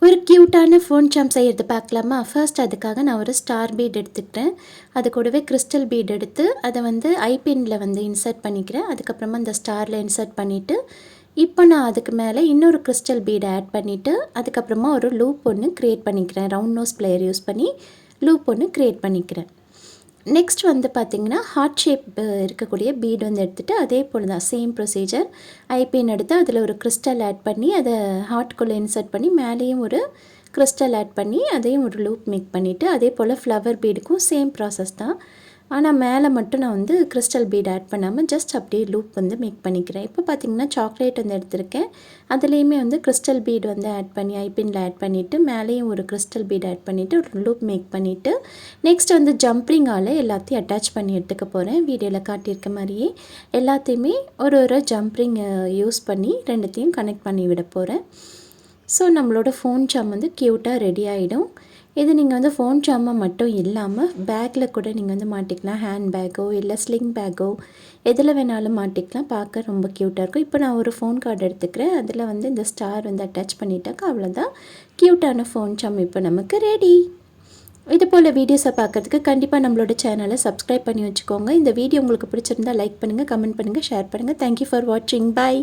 ஒரு க்யூட்டான phone charm செய்கிறது பார்க்கலாமா? ஃபர்ஸ்ட் அதுக்காக நான் ஒரு ஸ்டார் பீட் எடுத்துக்கிட்டேன். அது கூடவே கிறிஸ்டல் பீட் எடுத்து அதை வந்து ஐபின்னில் வந்து இன்சர்ட் பண்ணிக்கிறேன். அதுக்கப்புறமா அந்த ஸ்டாரில் இன்சர்ட் பண்ணிவிட்டு, இப்போ நான் அதுக்கு மேலே இன்னொரு கிறிஸ்டல் பீட் ஆட் பண்ணிவிட்டு, அதுக்கப்புறமா ஒரு லூப் ஒன்று க்ரியேட் பண்ணிக்கிறேன். ரவுண்ட் நோஸ் பிளேயர் யூஸ் பண்ணி லூப் ஒன்று க்ரியேட் பண்ணிக்கிறேன். நெக்ஸ்ட் வந்து பார்த்திங்கன்னா ஹார்ட் ஷேப் இருக்கக்கூடிய பீட் வந்து எடுத்துகிட்டு அதே போல் தான் சேம் ப்ரொசீஜர். ஐபின் எடுத்து அதில் ஒரு கிறிஸ்டல் ஆட் பண்ணி அதை ஹார்ட்குள்ளே இன்சர்ட் பண்ணி மேலேயும் ஒரு கிறிஸ்டல் ஆட் பண்ணி அதையும் ஒரு லூப் மேக் பண்ணிவிட்டு, அதே போல் ஃப்ளவர் பீடுக்கும் சேம் ப்ராசஸ் தான். ஆனால் மேலே மட்டும் நான் வந்து கிறிஸ்டல் பீட் ஆட் பண்ணாமல் ஜஸ்ட் அப்படியே லூப் வந்து மேக் பண்ணிக்கிறேன். இப்போ பார்த்திங்கன்னா சாக்லேட் வந்து எடுத்திருக்கேன். அதுலேயுமே வந்து கிறிஸ்டல் பீட் வந்து ஆட் பண்ணி ஐபின்னில் ஆட் பண்ணிவிட்டு மேலேயும் ஒரு கிறிஸ்டல் பீட் ஆட் பண்ணிவிட்டு ஒரு லூப் மேக் பண்ணிவிட்டு, நெக்ஸ்ட் வந்து ஜம்ப்ரிங்கால் எல்லாத்தையும் அட்டாச் பண்ணி எடுத்துக்க போகிறேன். வீடியோவில் காட்டியிருக்க மாதிரியே எல்லாத்தையுமே ஒரு ஒரு ஜம்ப்ரிங் யூஸ் பண்ணி ரெண்டுத்தையும் கனெக்ட் பண்ணி விட போகிறேன். ஸோ நம்மளோட ஃபோன் சார்ம் வந்து க்யூட்டாக ரெடி ஆகிடும். இது நீங்கள் வந்து ஃபோன் சார்மாக மட்டும் இல்லாமல் பேக்கில் கூட நீங்கள் வந்து மாட்டிக்கலாம். ஹேண்ட் பேக்கோ இல்லை ஸ்லிங் பேக்கோ எதில் வேணாலும் மாட்டிக்கலாம். பார்க்க ரொம்ப க்யூட்டாக இருக்கும். இப்போ நான் ஒரு ஃபோன் கார்டு எடுத்துக்கிறேன். அதில் வந்து இந்த ஸ்டார் வந்து அட்டாச் பண்ணிட்டாக்கா அவ்வளோதான், க்யூட்டான ஃபோன் சார்ம் இப்போ நமக்கு ரெடி. இது போல் வீடியோஸை பார்க்குறதுக்கு கண்டிப்பாக நம்மளோட சேனலை சப்ஸ்கிரைப் பண்ணி வச்சுக்கோங்க. இந்த வீடியோ உங்களுக்கு பிடிச்சிருந்தால் லைக் பண்ணுங்கள், கமெண்ட் பண்ணுங்கள், ஷேர் பண்ணுங்கள். தேங்க்யூ ஃபார் வாட்சிங். பாய்.